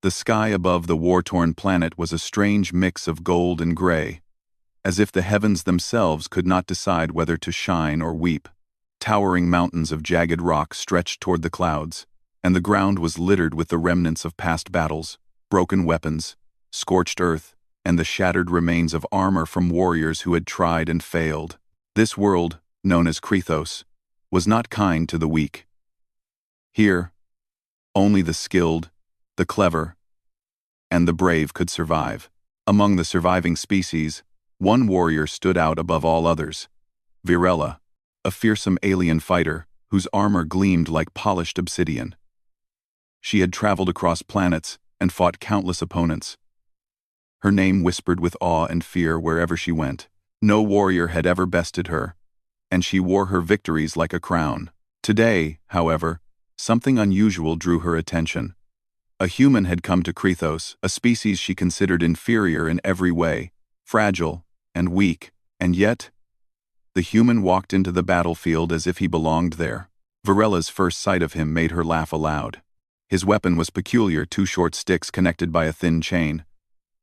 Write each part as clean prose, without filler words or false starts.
The sky above the war-torn planet was a strange mix of gold and gray, as if the heavens themselves could not decide whether to shine or weep. Towering mountains of jagged rock stretched toward the clouds, and the ground was littered with the remnants of past battles, broken weapons, scorched earth, and the shattered remains of armor from warriors who had tried and failed. This world, known as Krythos, was not kind to the weak. Here, only the skilled, the clever, and the brave could survive. Among the surviving species, one warrior stood out above all others: Virella, a fearsome alien fighter whose armor gleamed like polished obsidian. She had traveled across planets and fought countless opponents. Her name whispered with awe and fear wherever she went. No warrior had ever bested her, and she wore her victories like a crown. Today, however, something unusual drew her attention. A human had come to Krythos, a species she considered inferior in every way, fragile and weak, and yet the human walked into the battlefield as if he belonged there. Virella's first sight of him made her laugh aloud. His weapon was peculiar, two short sticks connected by a thin chain.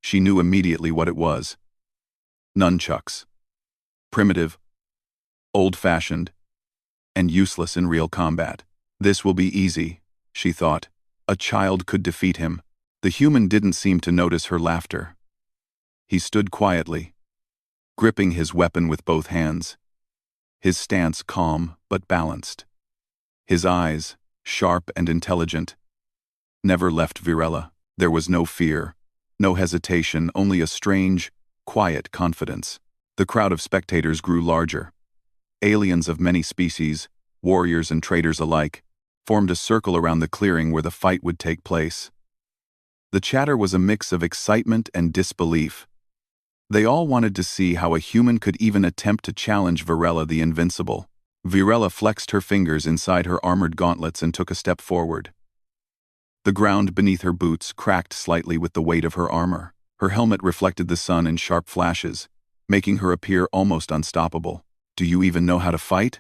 She knew immediately what it was. Nunchucks. Primitive, old-fashioned, and useless in real combat. This will be easy, she thought. A child could defeat him. The human didn't seem to notice her laughter. He stood quietly, gripping his weapon with both hands, his stance calm but balanced. His eyes, sharp and intelligent, never left Virella. There was no fear, no hesitation, only a strange, quiet confidence. The crowd of spectators grew larger. Aliens of many species, warriors and traders alike, formed a circle around the clearing where the fight would take place. The chatter was a mix of excitement and disbelief. They all wanted to see how a human could even attempt to challenge Virella the Invincible. Virella flexed her fingers inside her armored gauntlets and took a step forward. The ground beneath her boots cracked slightly with the weight of her armor. Her helmet reflected the sun in sharp flashes, making her appear almost unstoppable. "Do you even know how to fight?"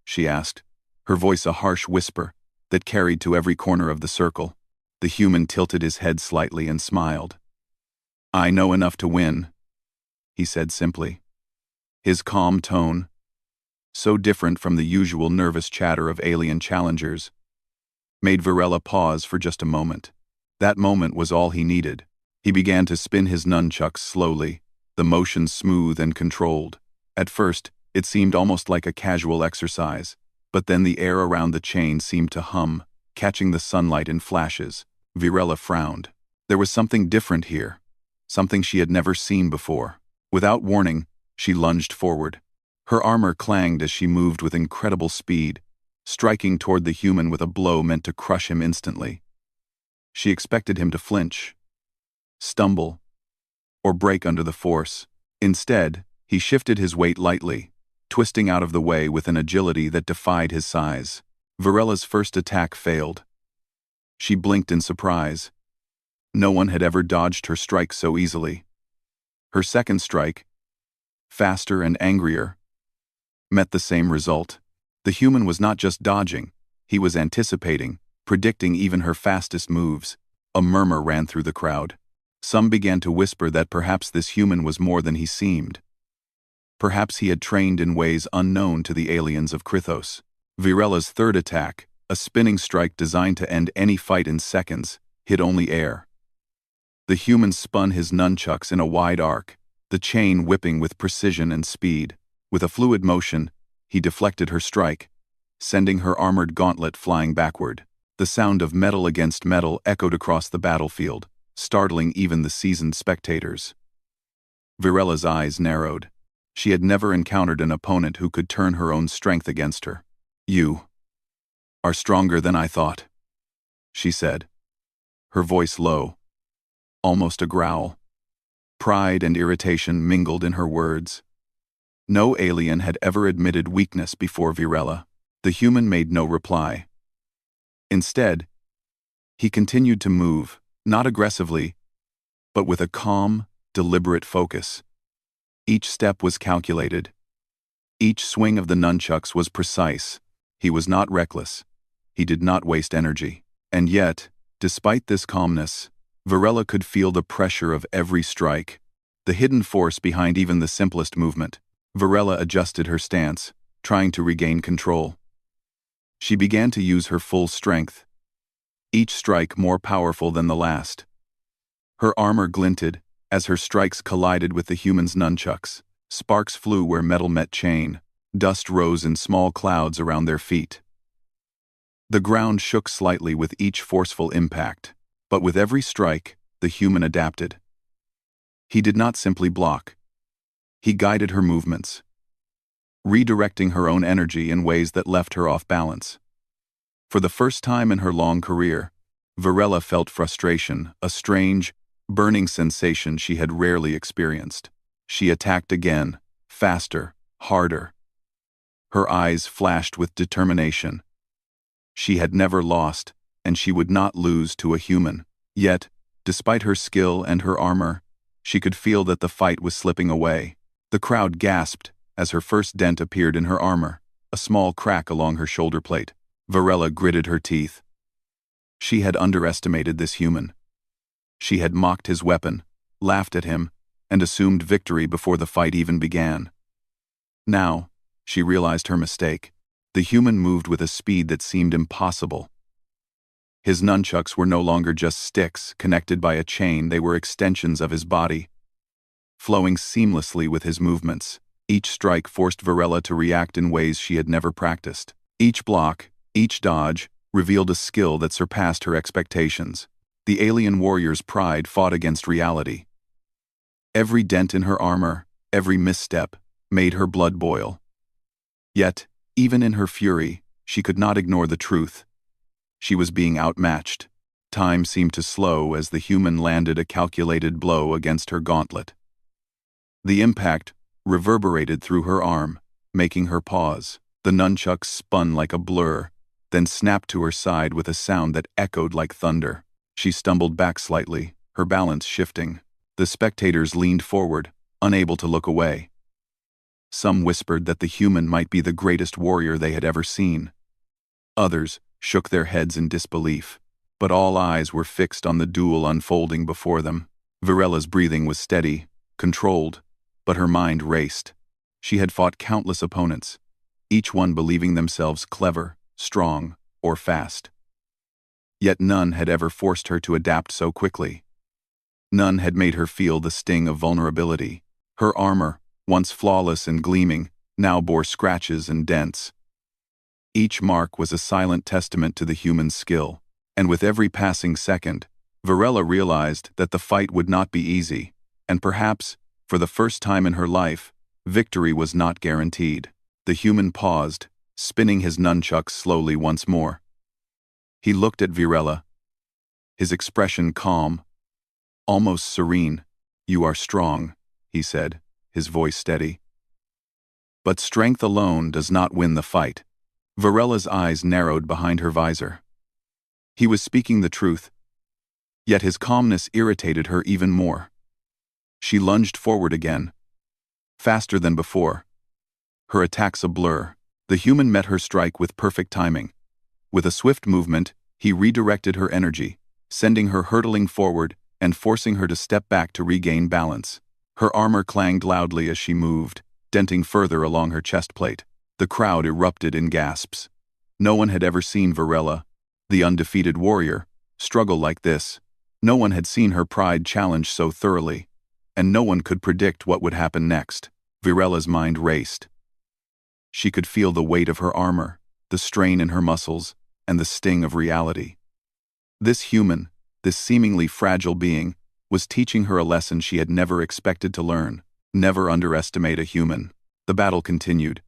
she asked, her voice a harsh whisper that carried to every corner of the circle. The human tilted his head slightly and smiled. "I know enough to win," he said simply. His calm tone, so different from the usual nervous chatter of alien challengers, made Virella pause for just a moment. That moment was all he needed. He began to spin his nunchucks slowly, the motion smooth and controlled. At first, it seemed almost like a casual exercise, but then the air around the chain seemed to hum, catching the sunlight in flashes. Virella frowned. There was something different here, something she had never seen before. Without warning, she lunged forward. Her armor clanged as she moved with incredible speed, striking toward the human with a blow meant to crush him instantly. She expected him to flinch, stumble, or break under the force. Instead, he shifted his weight lightly, twisting out of the way with an agility that defied his size. Virella's first attack failed. She blinked in surprise. No one had ever dodged her strike so easily. Her second strike, faster and angrier, met the same result. The human was not just dodging, he was anticipating, predicting even her fastest moves. A murmur ran through the crowd. Some began to whisper that perhaps this human was more than he seemed. Perhaps he had trained in ways unknown to the aliens of Krythos. Virella's third attack, a spinning strike designed to end any fight in seconds, hit only air. The human spun his nunchucks in a wide arc, the chain whipping with precision and speed. With a fluid motion, he deflected her strike, sending her armored gauntlet flying backward. The sound of metal against metal echoed across the battlefield, startling even the seasoned spectators. Virella's eyes narrowed. She had never encountered an opponent who could turn her own strength against her. "You are stronger than I thought," she said, her voice low, almost a growl. Pride and irritation mingled in her words. No alien had ever admitted weakness before Virella. The human made no reply. Instead, he continued to move, not aggressively, but with a calm, deliberate focus. Each step was calculated. Each swing of the nunchucks was precise. He was not reckless. He did not waste energy. And yet, despite this calmness, Varela could feel the pressure of every strike, the hidden force behind even the simplest movement. Varela adjusted her stance, trying to regain control. She began to use her full strength, each strike more powerful than the last. Her armor glinted as her strikes collided with the human's nunchucks. Sparks flew where metal met chain. Dust rose in small clouds around their feet. The ground shook slightly with each forceful impact, but with every strike, the human adapted. He did not simply block. He guided her movements, redirecting her own energy in ways that left her off balance. For the first time in her long career, Varela felt frustration, a strange, burning sensation she had rarely experienced. She attacked again, faster, harder. Her eyes flashed with determination. She had never lost, and she would not lose to a human. Yet, despite her skill and her armor, she could feel that the fight was slipping away. The crowd gasped as her first dent appeared in her armor, a small crack along her shoulder plate. Varela gritted her teeth. She had underestimated this human. She had mocked his weapon, laughed at him, and assumed victory before the fight even began. Now, she realized her mistake. The human moved with a speed that seemed impossible. His nunchucks were no longer just sticks connected by a chain, they were extensions of his body, flowing seamlessly with his movements. Each strike forced Varela to react in ways she had never practiced. Each block, each dodge, revealed a skill that surpassed her expectations. The alien warrior's pride fought against reality. Every dent in her armor, every misstep, made her blood boil. Yet, even in her fury, she could not ignore the truth. She was being outmatched. Time seemed to slow as the human landed a calculated blow against her gauntlet. The impact reverberated through her arm, making her pause. The nunchucks spun like a blur, then snapped to her side with a sound that echoed like thunder. She stumbled back slightly, her balance shifting. The spectators leaned forward, unable to look away. Some whispered that the human might be the greatest warrior they had ever seen. Others shook their heads in disbelief, but all eyes were fixed on the duel unfolding before them. Varela's breathing was steady, controlled, but her mind raced. She had fought countless opponents, each one believing themselves clever, strong, or fast. Yet none had ever forced her to adapt so quickly. None had made her feel the sting of vulnerability. Her armor, once flawless and gleaming, now bore scratches and dents. Each mark was a silent testament to the human's skill, and with every passing second, Varela realized that the fight would not be easy, and perhaps, for the first time in her life, victory was not guaranteed. The human paused, spinning his nunchucks slowly once more. He looked at Varela, his expression calm, almost serene. "You are strong," he said, his voice steady. "But strength alone does not win the fight." Varela's eyes narrowed behind her visor. He was speaking the truth, yet his calmness irritated her even more. She lunged forward again, faster than before, her attacks a blur. The human met her strike with perfect timing. With a swift movement, he redirected her energy, sending her hurtling forward and forcing her to step back to regain balance. Her armor clanged loudly as she moved, denting further along her chest plate. The crowd erupted in gasps. No one had ever seen Varela, the undefeated warrior, struggle like this. No one had seen her pride challenged so thoroughly, and no one could predict what would happen next. Varela's mind raced. She could feel the weight of her armor, the strain in her muscles, and the sting of reality. This human, this seemingly fragile being, was teaching her a lesson she had never expected to learn. Never underestimate a human. The battle continued,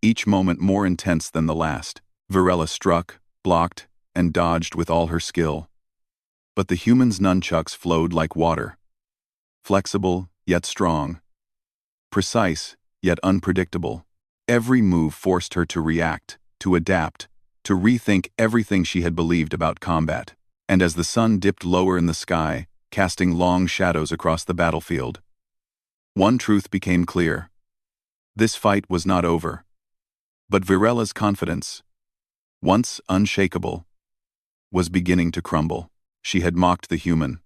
each moment more intense than the last. Varela struck, blocked, and dodged with all her skill. But the human's nunchucks flowed like water. Flexible, yet strong. Precise, yet unpredictable. Every move forced her to react, to adapt, to rethink everything she had believed about combat. And as the sun dipped lower in the sky, casting long shadows across the battlefield, one truth became clear. This fight was not over. But Varela's confidence, once unshakable, was beginning to crumble. She had mocked the human,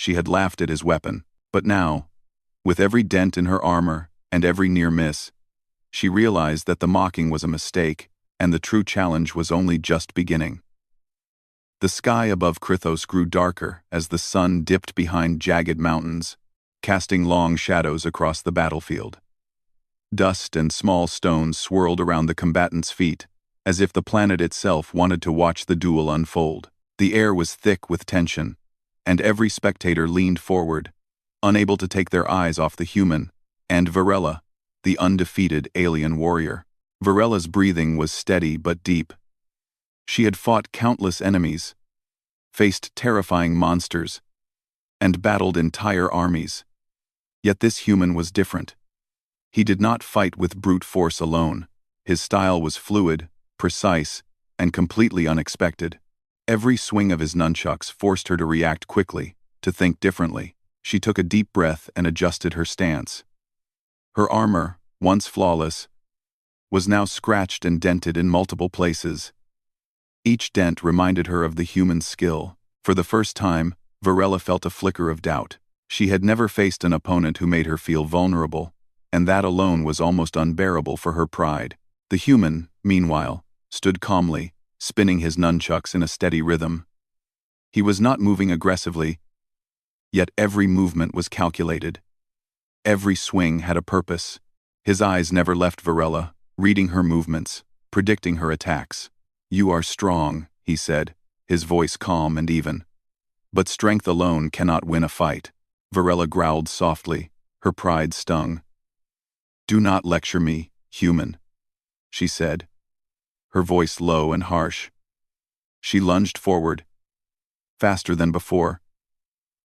She had laughed at his weapon. But now, with every dent in her armor and every near miss, she realized that the mocking was a mistake, and the true challenge was only just beginning. The sky above Krythos grew darker as the sun dipped behind jagged mountains, casting long shadows across the battlefield. Dust and small stones swirled around the combatants' feet, as if the planet itself wanted to watch the duel unfold. The air was thick with tension, and every spectator leaned forward, unable to take their eyes off the human, and Varela, the undefeated alien warrior. Varela's breathing was steady but deep. She had fought countless enemies, faced terrifying monsters, and battled entire armies. Yet this human was different. He did not fight with brute force alone. His style was fluid, precise, and completely unexpected. Every swing of his nunchucks forced her to react quickly, to think differently. She took a deep breath and adjusted her stance. Her armor, once flawless, was now scratched and dented in multiple places. Each dent reminded her of the human's skill. For the first time, Varela felt a flicker of doubt. She had never faced an opponent who made her feel vulnerable, and that alone was almost unbearable for her pride. The human, meanwhile, stood calmly, spinning his nunchucks in a steady rhythm. He was not moving aggressively, yet every movement was calculated. Every swing had a purpose. His eyes never left Varela, reading her movements, predicting her attacks. "You are strong," he said, his voice calm and even. "But strength alone cannot win a fight." Varela growled softly, her pride stung. "Do not lecture me, human," she said, her voice low and harsh. She lunged forward, faster than before,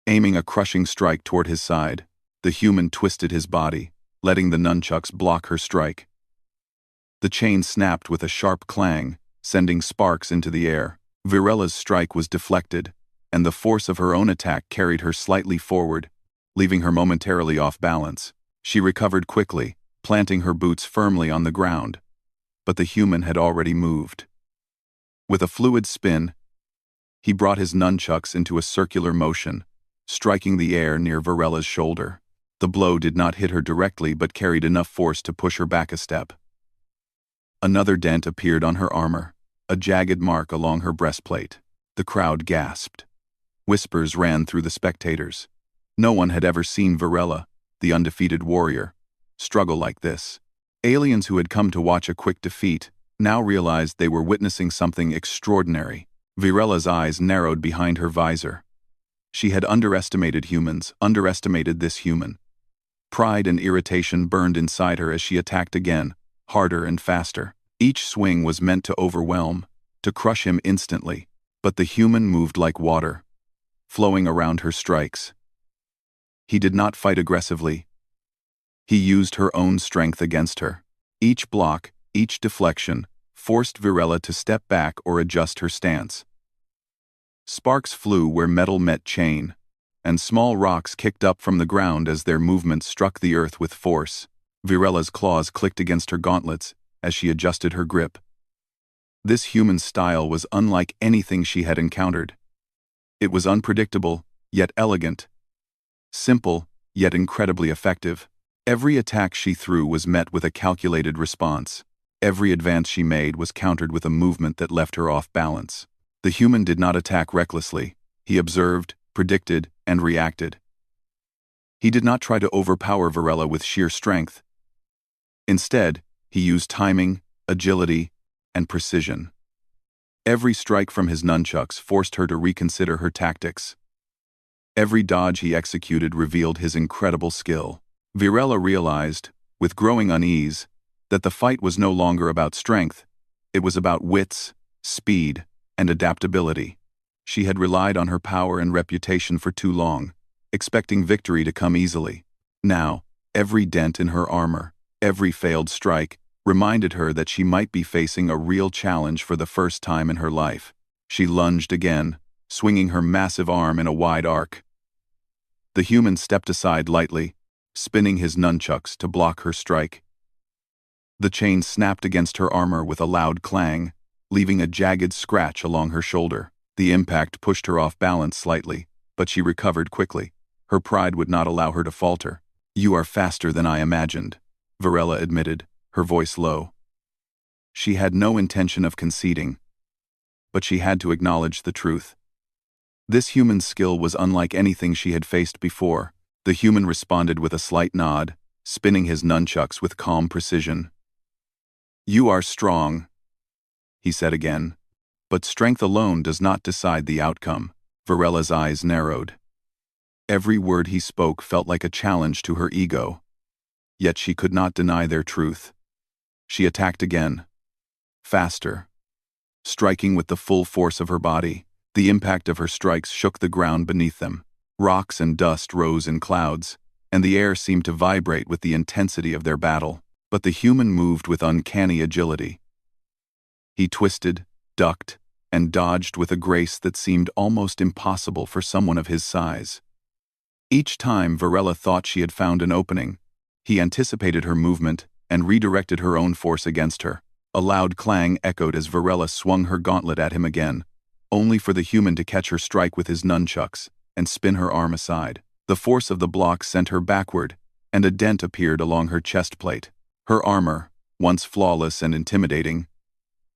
aiming a crushing strike toward his side. The human twisted his body, letting the nunchucks block her strike. The chain snapped with a sharp clang, sending sparks into the air. Varela's strike was deflected, and the force of her own attack carried her slightly forward, leaving her momentarily off balance. She recovered quickly, planting her boots firmly on the ground, but the human had already moved. With a fluid spin, he brought his nunchucks into a circular motion, striking the air near Varela's shoulder. The blow did not hit her directly but carried enough force to push her back a step. Another dent appeared on her armor, a jagged mark along her breastplate. The crowd gasped. Whispers ran through the spectators. No one had ever seen Varela, the undefeated warrior, struggle like this. Aliens who had come to watch a quick defeat now realized they were witnessing something extraordinary. Varela's eyes narrowed behind her visor. She had underestimated humans, underestimated this human. Pride and irritation burned inside her as she attacked again, harder and faster. Each swing was meant to overwhelm, to crush him instantly, but the human moved like water, flowing around her strikes. He did not fight aggressively. He used her own strength against her. Each block, each deflection, forced Varela to step back or adjust her stance. Sparks flew where metal met chain, and small rocks kicked up from the ground as their movement struck the earth with force. Varela's claws clicked against her gauntlets as she adjusted her grip. This human style was unlike anything she had encountered. It was unpredictable, yet elegant. Simple, yet incredibly effective. Every attack she threw was met with a calculated response. Every advance she made was countered with a movement that left her off balance. The human did not attack recklessly. He observed, predicted, and reacted. He did not try to overpower Varela with sheer strength. Instead, he used timing, agility, and precision. Every strike from his nunchucks forced her to reconsider her tactics. Every dodge he executed revealed his incredible skill. Varela realized, with growing unease, that the fight was no longer about strength. It was about wits, speed, and adaptability. She had relied on her power and reputation for too long, expecting victory to come easily. Now, every dent in her armor, every failed strike, reminded her that she might be facing a real challenge for the first time in her life. She lunged again, swinging her massive arm in a wide arc. The human stepped aside lightly, spinning his nunchucks to block her strike. The chain snapped against her armor with a loud clang, leaving a jagged scratch along her shoulder. The impact pushed her off balance slightly, but she recovered quickly. Her pride would not allow her to falter. "You are faster than I imagined," Varela admitted, her voice low. She had no intention of conceding, but she had to acknowledge the truth. This human's skill was unlike anything she had faced before. The human responded with a slight nod, spinning his nunchucks with calm precision. "You are strong," he said again, "but strength alone does not decide the outcome." Varela's eyes narrowed. Every word he spoke felt like a challenge to her ego, yet she could not deny their truth. She attacked again, faster, striking with the full force of her body. The impact of her strikes shook the ground beneath them. Rocks and dust rose in clouds, and the air seemed to vibrate with the intensity of their battle. But the human moved with uncanny agility. He twisted, ducked, and dodged with a grace that seemed almost impossible for someone of his size. Each time Varela thought she had found an opening, he anticipated her movement and redirected her own force against her. A loud clang echoed as Varela swung her gauntlet at him again, only for the human to catch her strike with his nunchucks and spin her arm aside. The force of the block sent her backward, and a dent appeared along her chest plate. Her armor, once flawless and intimidating,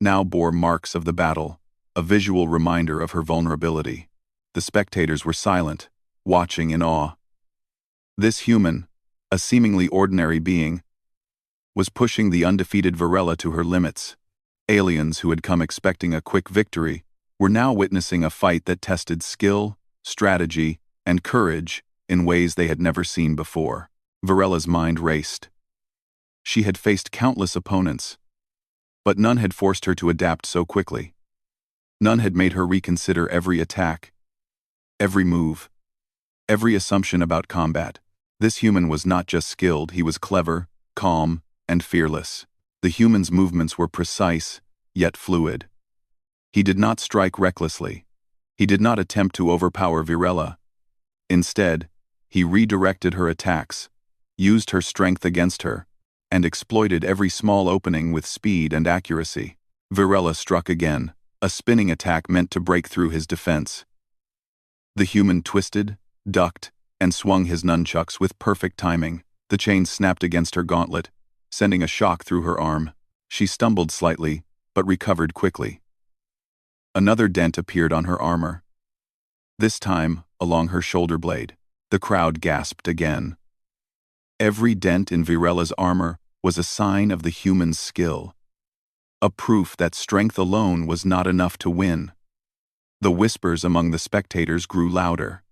now bore marks of the battle, a visual reminder of her vulnerability. The spectators were silent, watching in awe. This human, a seemingly ordinary being, was pushing the undefeated Varela to her limits. Aliens who had come expecting a quick victory were now witnessing a fight that tested skill, strategy, and courage in ways they had never seen before. Varela's mind raced. She had faced countless opponents, but none had forced her to adapt so quickly. None had made her reconsider every attack, every move, every assumption about combat. This human was not just skilled, he was clever, calm, and fearless. The human's movements were precise, yet fluid. He did not strike recklessly. He did not attempt to overpower Varela. Instead, he redirected her attacks, used her strength against her, and exploited every small opening with speed and accuracy. Varela struck again, a spinning attack meant to break through his defense. The human twisted, ducked, and swung his nunchucks with perfect timing. The chain snapped against her gauntlet, sending a shock through her arm. She stumbled slightly, but recovered quickly. Another dent appeared on her armor, this time along her shoulder blade. The crowd gasped again. Every dent in Varela's armor was a sign of the human's skill, a proof that strength alone was not enough to win. The whispers among the spectators grew louder.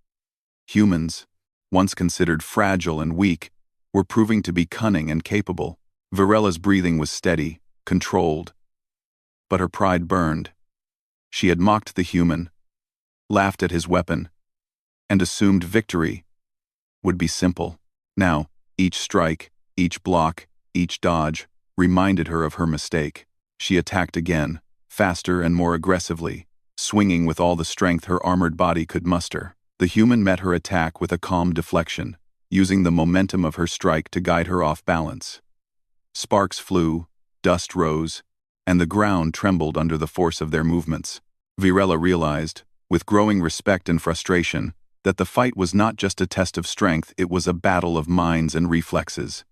Humans, once considered fragile and weak, were proving to be cunning and capable. Varela's breathing was steady, controlled, but her pride burned. She had mocked the human, laughed at his weapon, and assumed victory would be simple. Now, each strike, each block, each dodge reminded her of her mistake. She attacked again, faster and more aggressively, swinging with all the strength her armored body could muster. The human met her attack with a calm deflection, using the momentum of her strike to guide her off balance. Sparks flew, dust rose, and the ground trembled under the force of their movements. Varela realized, with growing respect and frustration, that the fight was not just a test of strength, it was a battle of minds and reflexes.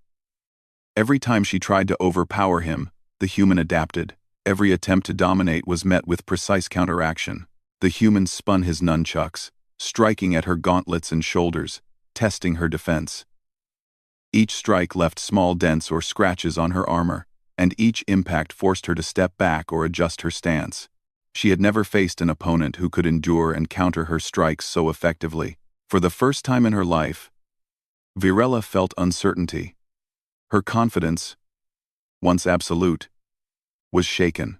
Every time she tried to overpower him, the human adapted. Every attempt to dominate was met with precise counteraction. The human spun his nunchucks, striking at her gauntlets and shoulders, testing her defense. Each strike left small dents or scratches on her armor, and each impact forced her to step back or adjust her stance. She had never faced an opponent who could endure and counter her strikes so effectively. For the first time in her life, Varela felt uncertainty. Her confidence, once absolute, was shaken.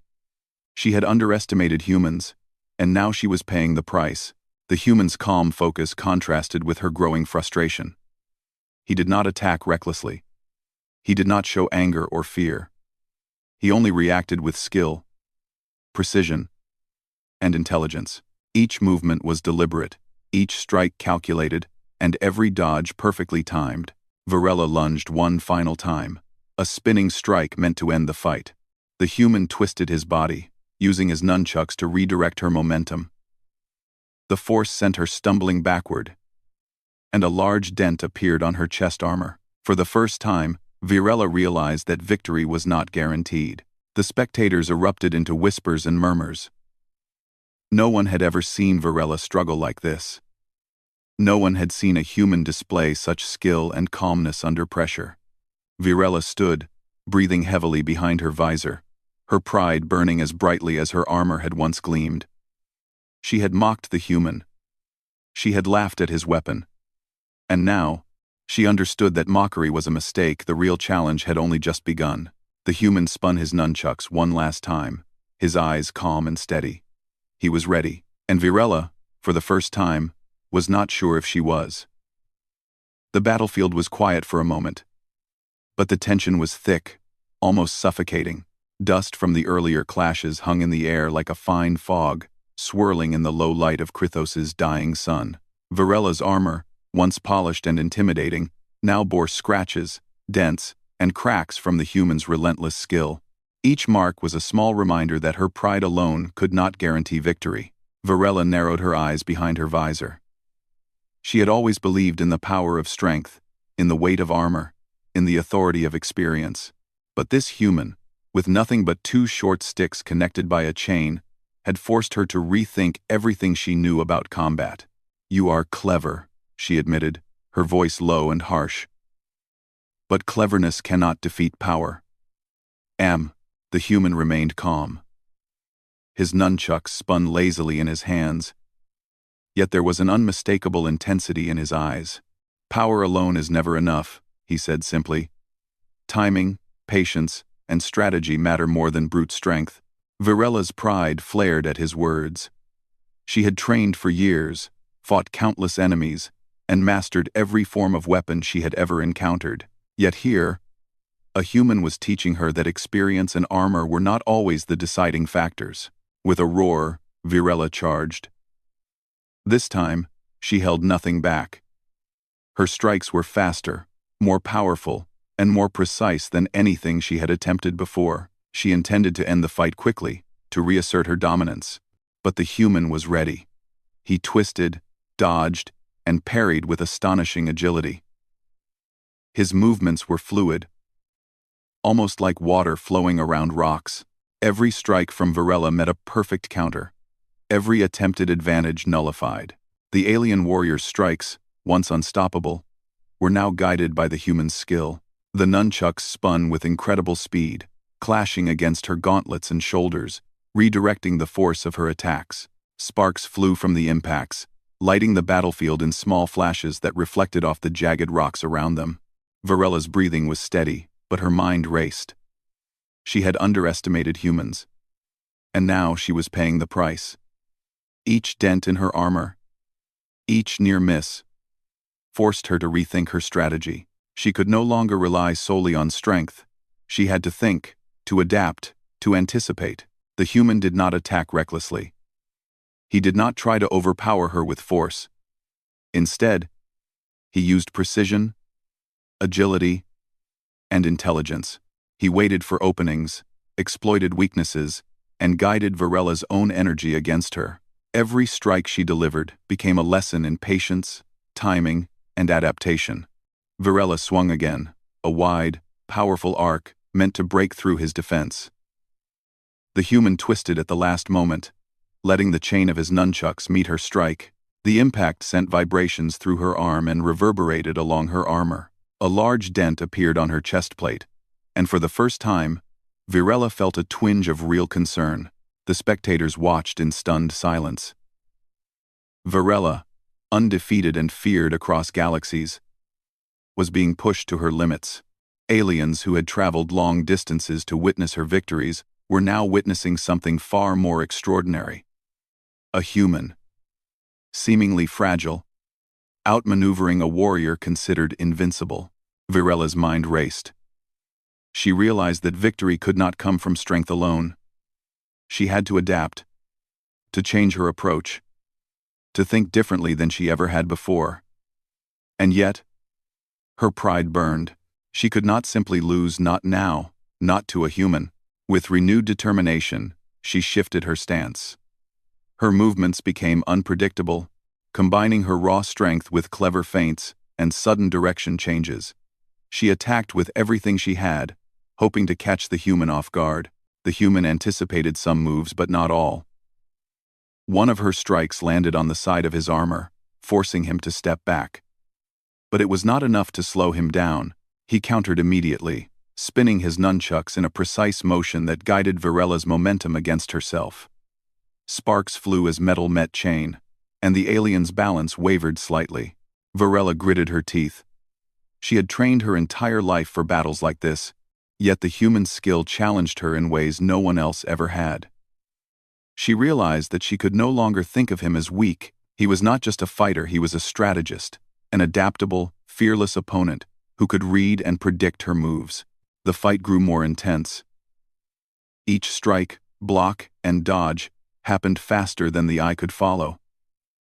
She had underestimated humans, and now she was paying the price. The human's calm focus contrasted with her growing frustration. He did not attack recklessly. He did not show anger or fear. He only reacted with skill, precision, and intelligence. Each movement was deliberate, each strike calculated, and every dodge perfectly timed. Varela lunged one final time, a spinning strike meant to end the fight. The human twisted his body, using his nunchucks to redirect her momentum. The force sent her stumbling backward, and a large dent appeared on her chest armor. For the first time, Virella realized that victory was not guaranteed. The spectators erupted into whispers and murmurs. No one had ever seen Virella struggle like this. No one had seen a human display such skill and calmness under pressure. Virella stood, breathing heavily behind her visor, her pride burning as brightly as her armor had once gleamed. She had mocked the human. She had laughed at his weapon. And now, she understood that mockery was a mistake. The real challenge had only just begun. The human spun his nunchucks one last time, his eyes calm and steady. He was ready, and Virella, for the first time, was not sure if she was. The battlefield was quiet for a moment, but the tension was thick, almost suffocating. Dust from the earlier clashes hung in the air like a fine fog, swirling in the low light of Krythos's dying sun. Virella's armor, once polished and intimidating, now bore scratches, dents, and cracks from the human's relentless skill. Each mark was a small reminder that her pride alone could not guarantee victory. Virella narrowed her eyes behind her visor. She had always believed in the power of strength, in the weight of armor, in the authority of experience. But this human, with nothing but 2 short sticks connected by a chain, had forced her to rethink everything she knew about combat. "You are clever," she admitted, her voice low and harsh. "But cleverness cannot defeat power." The human remained calm. His nunchucks spun lazily in his hands, yet there was an unmistakable intensity in his eyes. "Power alone is never enough," he said simply. "Timing, patience, and strategy matter more than brute strength." Virella's pride flared at his words. She had trained for years, fought countless enemies, and mastered every form of weapon she had ever encountered. Yet here, a human was teaching her that experience and armor were not always the deciding factors. With a roar, Virella charged. This time, she held nothing back. Her strikes were faster, more powerful, and more precise than anything she had attempted before. She intended to end the fight quickly, to reassert her dominance. But the human was ready. He twisted, dodged, and parried with astonishing agility. His movements were fluid, almost like water flowing around rocks. Every strike from Virella met a perfect counter, every attempted advantage nullified. The alien warrior's strikes, once unstoppable, were now guided by the human's skill. The nunchucks spun with incredible speed, clashing against her gauntlets and shoulders, redirecting the force of her attacks. Sparks flew from the impacts, lighting the battlefield in small flashes that reflected off the jagged rocks around them. Virella's breathing was steady, but her mind raced. She had underestimated humans, and now she was paying the price. Each dent in her armor, each near miss, forced her to rethink her strategy. She could no longer rely solely on strength. She had to think, to adapt, to anticipate. The human did not attack recklessly. He did not try to overpower her with force. Instead, he used precision, agility, and intelligence. He waited for openings, exploited weaknesses, and guided Virella's own energy against her. Every strike she delivered became a lesson in patience, timing, and adaptation. Virella swung again, a wide, powerful arc meant to break through his defense. The human twisted at the last moment, letting the chain of his nunchucks meet her strike. The impact sent vibrations through her arm and reverberated along her armor. A large dent appeared on her chest plate, and for the first time, Virella felt a twinge of real concern. The spectators watched in stunned silence. Virella, undefeated and feared across galaxies, was being pushed to her limits. Aliens who had traveled long distances to witness her victories were now witnessing something far more extraordinary. A human, seemingly fragile, outmaneuvering a warrior considered invincible. Virella's mind raced. She realized that victory could not come from strength alone. She had to adapt, to change her approach, to think differently than she ever had before. And yet, her pride burned. She could not simply lose, not now, not to a human. With renewed determination, she shifted her stance. Her movements became unpredictable, combining her raw strength with clever feints and sudden direction changes. She attacked with everything she had, hoping to catch the human off guard. The human anticipated some moves, but not all. One of her strikes landed on the side of his armor, forcing him to step back. But it was not enough to slow him down. He countered immediately, spinning his nunchucks in a precise motion that guided Virella's momentum against herself. Sparks flew as metal met chain, and the alien's balance wavered slightly. Virella gritted her teeth. She had trained her entire life for battles like this, yet the human skill challenged her in ways no one else ever had. She realized that she could no longer think of him as weak. He was not just a fighter, he was a strategist, an adaptable, fearless opponent who could read and predict her moves. The fight grew more intense. Each strike, block, and dodge happened faster than the eye could follow.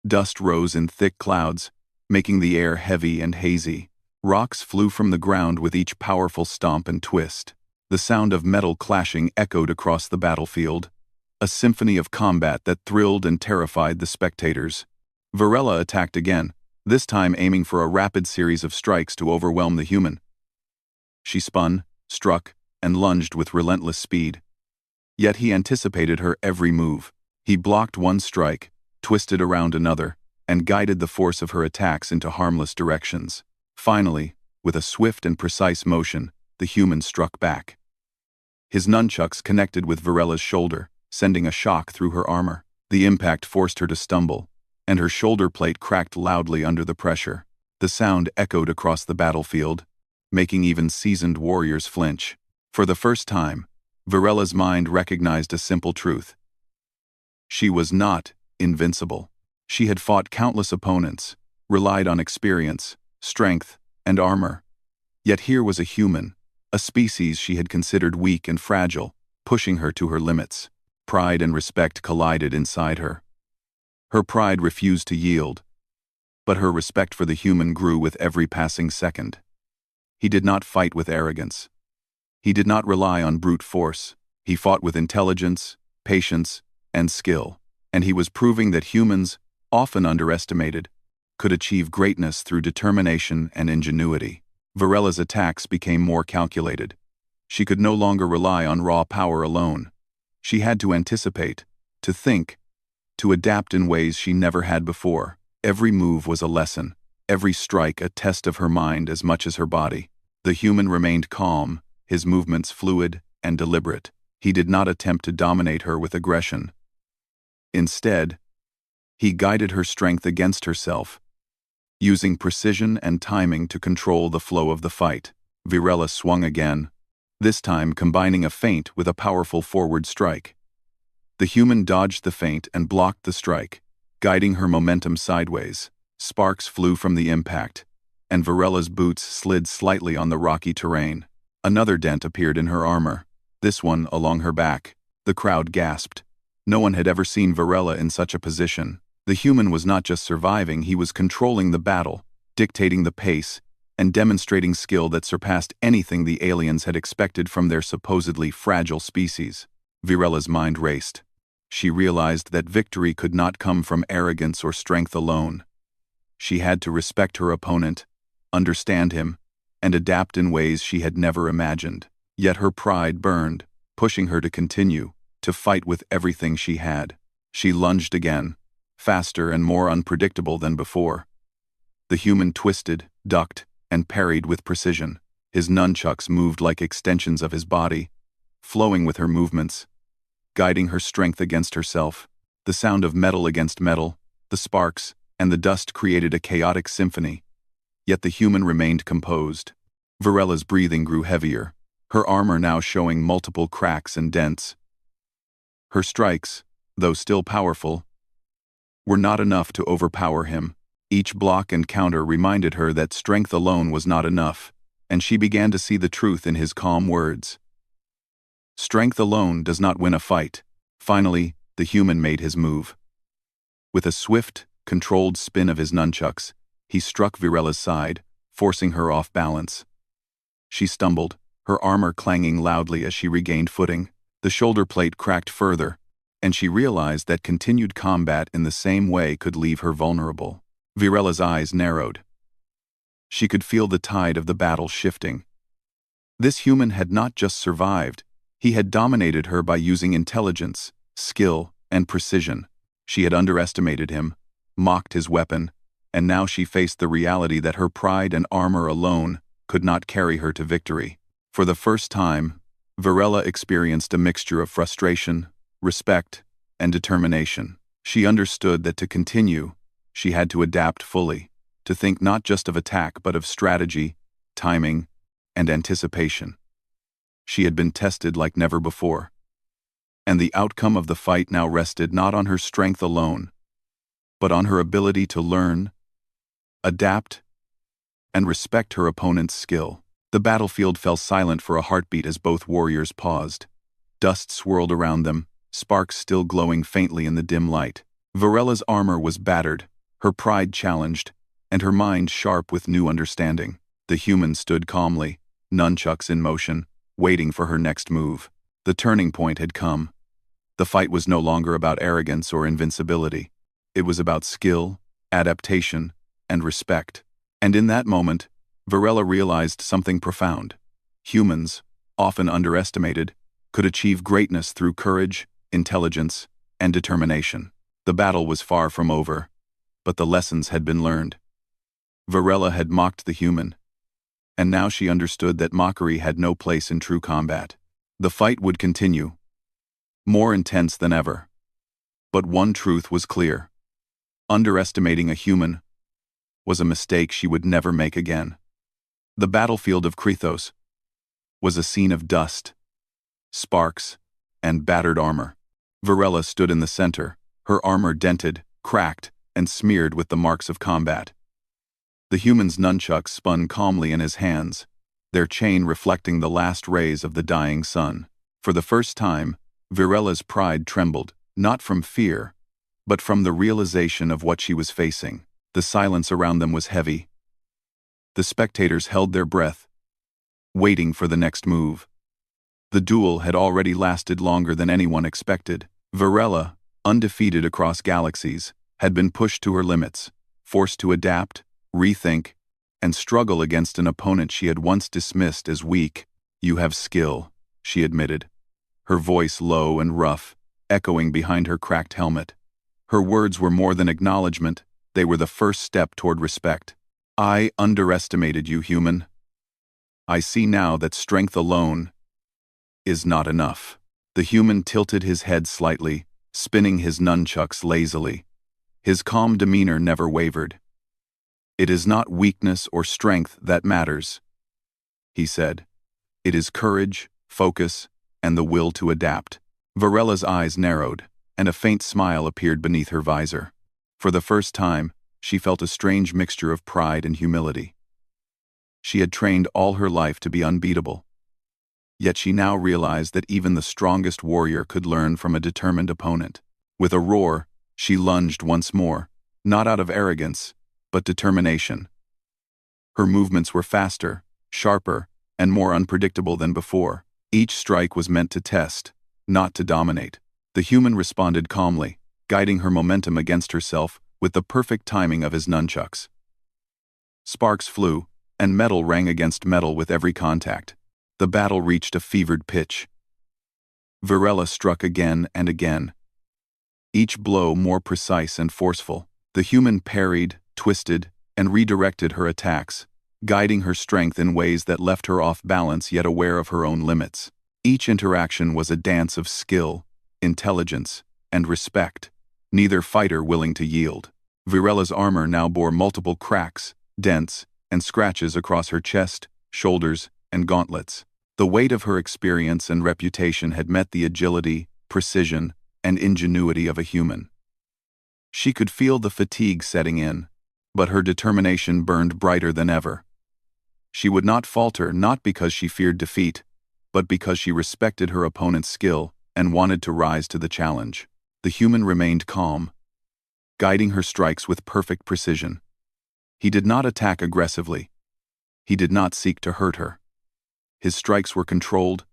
Dust rose in thick clouds, making the air heavy and hazy. Rocks flew from the ground with each powerful stomp and twist. The sound of metal clashing echoed across the battlefield, a symphony of combat that thrilled and terrified the spectators. Virella attacked again, this time aiming for a rapid series of strikes to overwhelm the human. She spun, struck, and lunged with relentless speed. Yet he anticipated her every move. He blocked one strike, twisted around another, and guided the force of her attacks into harmless directions. Finally, with a swift and precise motion, the human struck back. His nunchucks connected with Virella's shoulder, sending a shock through her armor. The impact forced her to stumble, and her shoulder plate cracked loudly under the pressure. The sound echoed across the battlefield, making even seasoned warriors flinch. For the first time, Virella's mind recognized a simple truth. She was not invincible. She had fought countless opponents, relied on experience, strength, and armor. Yet here was a human, a species she had considered weak and fragile, pushing her to her limits. Pride and respect collided inside her. Her pride refused to yield, but her respect for the human grew with every passing second. He did not fight with arrogance. He did not rely on brute force. He fought with intelligence, patience, and skill, and he was proving that humans, often underestimated, could achieve greatness through determination and ingenuity. Virella's attacks became more calculated. She could no longer rely on raw power alone. She had to anticipate, to think, to adapt in ways she never had before. Every move was a lesson, every strike a test of her mind as much as her body. The human remained calm, his movements fluid and deliberate. He did not attempt to dominate her with aggression. Instead, he guided her strength against herself, using precision and timing to control the flow of the fight. Virella swung again, this time combining a feint with a powerful forward strike. The human dodged the feint and blocked the strike, guiding her momentum sideways. Sparks flew from the impact, and Virella's boots slid slightly on the rocky terrain. Another dent appeared in her armor, this one along her back. The crowd gasped. No one had ever seen Virella in such a position. The human was not just surviving, he was controlling the battle, dictating the pace, and demonstrating skill that surpassed anything the aliens had expected from their supposedly fragile species. Virella's mind raced. She realized that victory could not come from arrogance or strength alone. She had to respect her opponent, understand him, and adapt in ways she had never imagined. Yet her pride burned, pushing her to continue, to fight with everything she had. She lunged again, faster and more unpredictable than before. The human twisted, ducked, and parried with precision. His nunchucks moved like extensions of his body, flowing with her movements, guiding her strength against herself. The sound of metal against metal, the sparks, and the dust created a chaotic symphony. Yet the human remained composed. Virella's breathing grew heavier, her armor now showing multiple cracks and dents. Her strikes, though still powerful, were not enough to overpower him. Each block and counter reminded her that strength alone was not enough, and she began to see the truth in his calm words. Strength alone does not win a fight. Finally, the human made his move. With a swift, controlled spin of his nunchucks, he struck Virella's side, forcing her off balance. She stumbled, her armor clanging loudly as she regained footing. The shoulder plate cracked further, and she realized that continued combat in the same way could leave her vulnerable. Virella's eyes narrowed. She could feel the tide of the battle shifting. This human had not just survived, he had dominated her by using intelligence, skill, and precision. She had underestimated him, mocked his weapon, and now she faced the reality that her pride and armor alone could not carry her to victory. For the first time, Virella experienced a mixture of frustration, respect, and determination. She understood that to continue, she had to adapt fully, to think not just of attack but of strategy, timing, and anticipation. She had been tested like never before, and the outcome of the fight now rested not on her strength alone, but on her ability to learn, adapt, and respect her opponent's skill. The battlefield fell silent for a heartbeat as both warriors paused. Dust swirled around them, sparks still glowing faintly in the dim light. Virella's armor was battered, her pride challenged, and her mind sharp with new understanding. The human stood calmly, nunchucks in motion, waiting for her next move. The turning point had come. The fight was no longer about arrogance or invincibility. It was about skill, adaptation, and respect. And in that moment, Virella realized something profound. Humans, often underestimated, could achieve greatness through courage, intelligence, and determination. The battle was far from over, but the lessons had been learned. Virella had mocked the human, and now she understood that mockery had no place in true combat. The fight would continue, more intense than ever. But one truth was clear. Underestimating a human was a mistake she would never make again. The battlefield of Krythos was a scene of dust, sparks, and battered armor. Virella stood in the center, her armor dented, cracked, and smeared with the marks of combat. The human's nunchucks spun calmly in his hands, their chain reflecting the last rays of the dying sun. For the first time, Virella's pride trembled, not from fear, but from the realization of what she was facing. The silence around them was heavy. The spectators held their breath, waiting for the next move. The duel had already lasted longer than anyone expected. Virella, undefeated across galaxies, had been pushed to her limits, forced to adapt, rethink, and struggle against an opponent she had once dismissed as weak. "You have skill," she admitted, her voice low and rough, echoing behind her cracked helmet. Her words were more than acknowledgement, they were the first step toward respect. "I underestimated you, human. I see now that strength alone is not enough." The human tilted his head slightly, spinning his nunchucks lazily. His calm demeanor never wavered. "It is not weakness or strength that matters," he said. "It is courage, focus, and the will to adapt." Virella's eyes narrowed, and a faint smile appeared beneath her visor. For the first time, she felt a strange mixture of pride and humility. She had trained all her life to be unbeatable. Yet she now realized that even the strongest warrior could learn from a determined opponent. With a roar, she lunged once more, not out of arrogance, but determination. Her movements were faster, sharper, and more unpredictable than before. Each strike was meant to test, not to dominate. The human responded calmly, guiding her momentum against herself with the perfect timing of his nunchucks. Sparks flew, and metal rang against metal with every contact. The battle reached a fevered pitch. Virella struck again and again, each blow more precise and forceful. The human parried, twisted, and redirected her attacks, guiding her strength in ways that left her off balance yet aware of her own limits. Each interaction was a dance of skill, intelligence, and respect, neither fighter willing to yield. Virella's armor now bore multiple cracks, dents, and scratches across her chest, shoulders, and gauntlets. The weight of her experience and reputation had met the agility, precision, and ingenuity of a human. She could feel the fatigue setting in, but her determination burned brighter than ever. She would not falter, not because she feared defeat, but because she respected her opponent's skill and wanted to rise to the challenge. The human remained calm, guiding her strikes with perfect precision. He did not attack aggressively. He did not seek to hurt her. His strikes were controlled,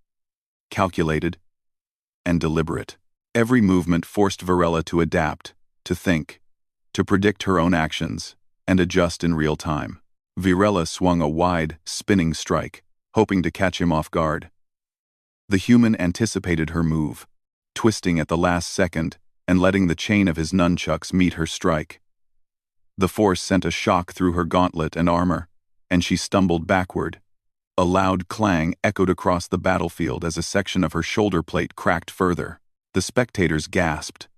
calculated, and deliberate. Every movement forced Varela to adapt, to think, to predict her own actions, and adjust in real time. Varela swung a wide, spinning strike, hoping to catch him off guard. The human anticipated her move, twisting at the last second and letting the chain of his nunchucks meet her strike. The force sent a shock through her gauntlet and armor, and she stumbled backward. A loud clang echoed across the battlefield as a section of her shoulder plate cracked further. The spectators gasped.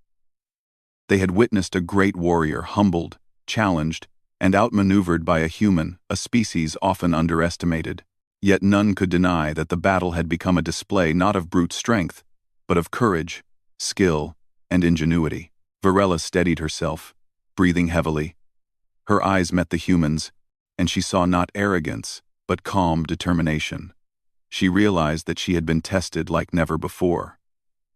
They had witnessed a great warrior humbled, challenged, and outmaneuvered by a human, a species often underestimated. Yet none could deny that the battle had become a display not of brute strength, but of courage, skill, and ingenuity. Varela steadied herself, breathing heavily. Her eyes met the human's, and she saw not arrogance, but calm determination. She realized that she had been tested like never before.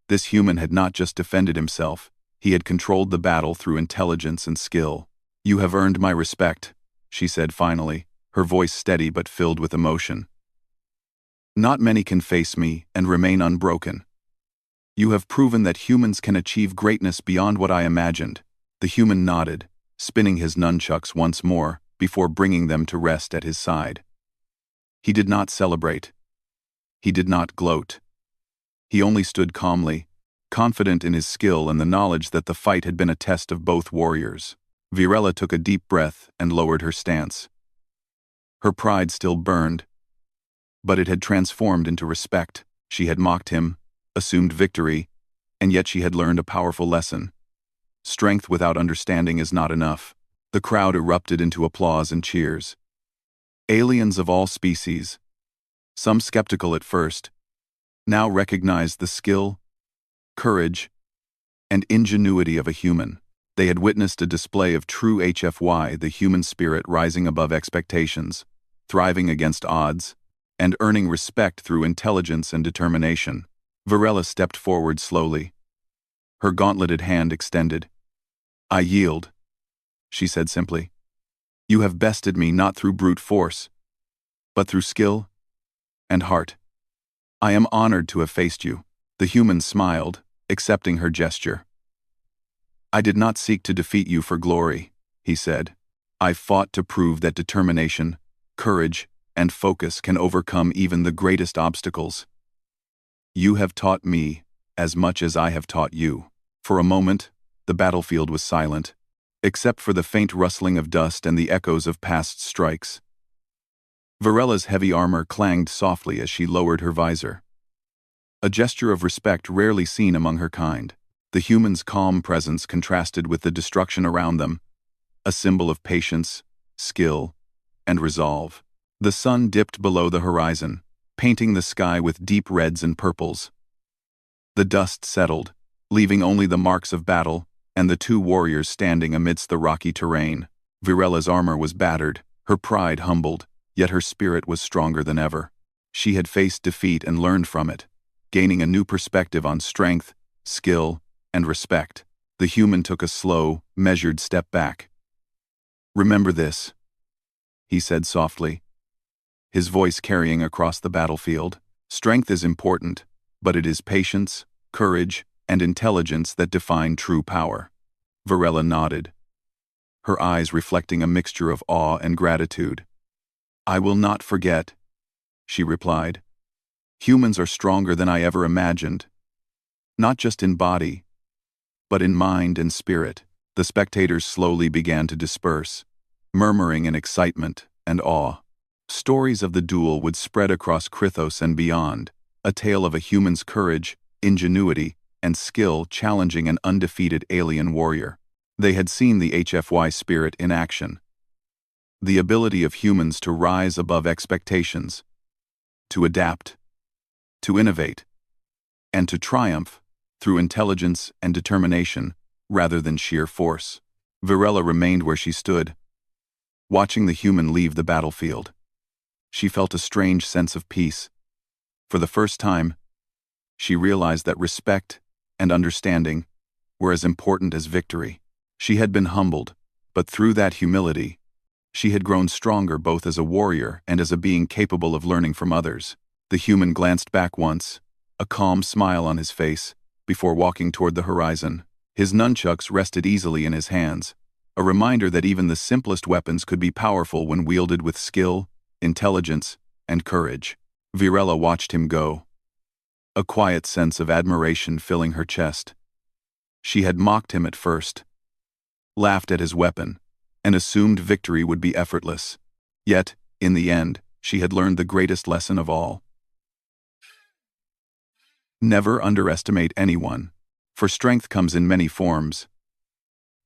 This human had not just defended himself, he had controlled the battle through intelligence and skill. "You have earned my respect," she said finally, her voice steady but filled with emotion. "Not many can face me and remain unbroken. You have proven that humans can achieve greatness beyond what I imagined." The human nodded, spinning his nunchucks once more before bringing them to rest at his side. He did not celebrate. He did not gloat. He only stood calmly, confident in his skill and the knowledge that the fight had been a test of both warriors. Varela took a deep breath and lowered her stance. Her pride still burned, but it had transformed into respect. She had mocked him, assumed victory, and yet she had learned a powerful lesson. Strength without understanding is not enough. The crowd erupted into applause and cheers. Aliens of all species, some skeptical at first, now recognized the skill, courage, and ingenuity of a human. They had witnessed a display of true HFY, the human spirit rising above expectations, thriving against odds, and earning respect through intelligence and determination. Varela stepped forward slowly, her gauntleted hand extended. "I yield," she said simply. "You have bested me not through brute force, but through skill and heart. I am honored to have faced you." The human smiled, accepting her gesture. "I did not seek to defeat you for glory," he said. "I fought to prove that determination, courage, and focus can overcome even the greatest obstacles. You have taught me as much as I have taught you." For a moment, the battlefield was silent, except for the faint rustling of dust and the echoes of past strikes. Varela's heavy armor clanged softly as she lowered her visor, a gesture of respect rarely seen among her kind. The human's calm presence contrasted with the destruction around them, a symbol of patience, skill, and resolve. The sun dipped below the horizon, painting the sky with deep reds and purples. The dust settled, leaving only the marks of battle and the two warriors standing amidst the rocky terrain. Varela's armor was battered, her pride humbled, yet her spirit was stronger than ever. She had faced defeat and learned from it, gaining a new perspective on strength, skill, and respect. The human took a slow, measured step back. "Remember this," he said softly, his voice carrying across the battlefield. "Strength is important, but it is patience, courage, and intelligence that define true power." Varela nodded, her eyes reflecting a mixture of awe and gratitude. "I will not forget," she replied. "Humans are stronger than I ever imagined, not just in body, but in mind and spirit." The spectators slowly began to disperse, murmuring in excitement and awe. Stories of the duel would spread across Krythos and beyond, a tale of a human's courage, ingenuity, and skill challenging an undefeated alien warrior. They had seen the HFY spirit in action. The ability of humans to rise above expectations, to adapt, to innovate, and to triumph through intelligence and determination rather than sheer force. Varela remained where she stood, watching the human leave the battlefield. She felt a strange sense of peace. For the first time, she realized that respect and understanding were as important as victory. She had been humbled, but through that humility, she had grown stronger both as a warrior and as a being capable of learning from others. The human glanced back once, a calm smile on his face, before walking toward the horizon. His nunchucks rested easily in his hands, a reminder that even the simplest weapons could be powerful when wielded with skill, intelligence, and courage. Virella watched him go, a quiet sense of admiration filling her chest. She had mocked him at first, laughed at his weapon, and assumed victory would be effortless. Yet, in the end, she had learned the greatest lesson of all. Never underestimate anyone, for strength comes in many forms,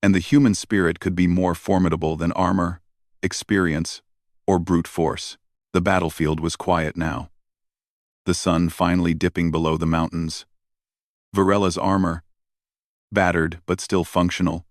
and the human spirit could be more formidable than armor, experience, or brute force. The battlefield was quiet now, the sun finally dipping below the mountains. Virella's armor, battered but still functional,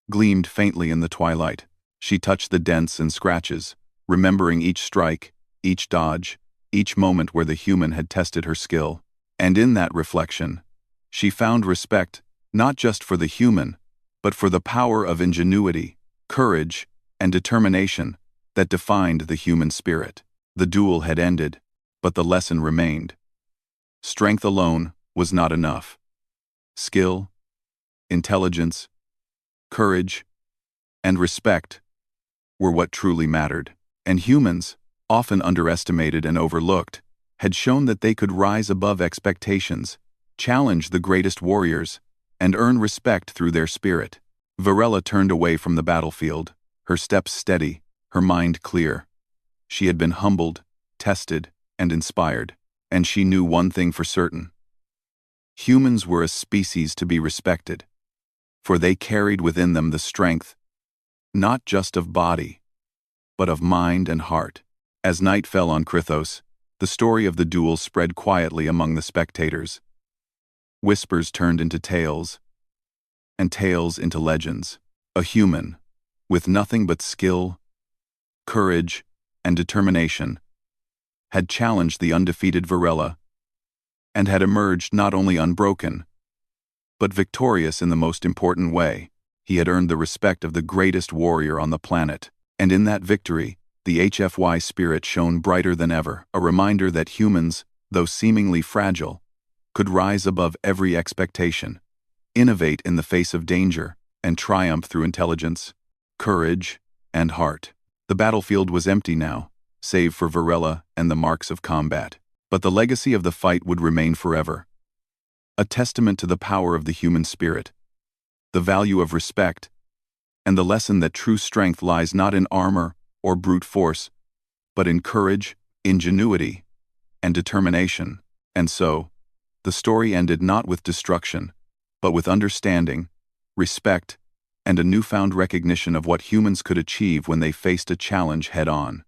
gleamed faintly in the twilight. She touched the dents and scratches, remembering each strike, each dodge, each moment where the human had tested her skill. And in that reflection, she found respect not just for the human, but for the power of ingenuity, courage, and determination that defined the human spirit. The duel had ended, but the lesson remained. Strength alone was not enough. Skill, intelligence, courage, and respect were what truly mattered. And humans, often underestimated and overlooked, had shown that they could rise above expectations, challenge the greatest warriors, and earn respect through their spirit. Virella turned away from the battlefield, her steps steady, her mind clear. She had been humbled, tested, and inspired, and she knew one thing for certain. Humans were a species to be respected, for they carried within them the strength, not just of body, but of mind and heart. As night fell on Krythos, the story of the duel spread quietly among the spectators. Whispers turned into tales, and tales into legends. A human, with nothing but skill, courage, and determination, had challenged the undefeated Virella, and had emerged not only unbroken, but victorious in the most important way. He had earned the respect of the greatest warrior on the planet, and in that victory, the HFY spirit shone brighter than ever, a reminder that humans, though seemingly fragile, could rise above every expectation, innovate in the face of danger, and triumph through intelligence, courage, and heart. The battlefield was empty now, save for Virella and the marks of combat. But the legacy of the fight would remain forever, a testament to the power of the human spirit, the value of respect, and the lesson that true strength lies not in armor or brute force, but in courage, ingenuity, and determination. And so, the story ended not with destruction, but with understanding, respect, and a newfound recognition of what humans could achieve when they faced a challenge head-on.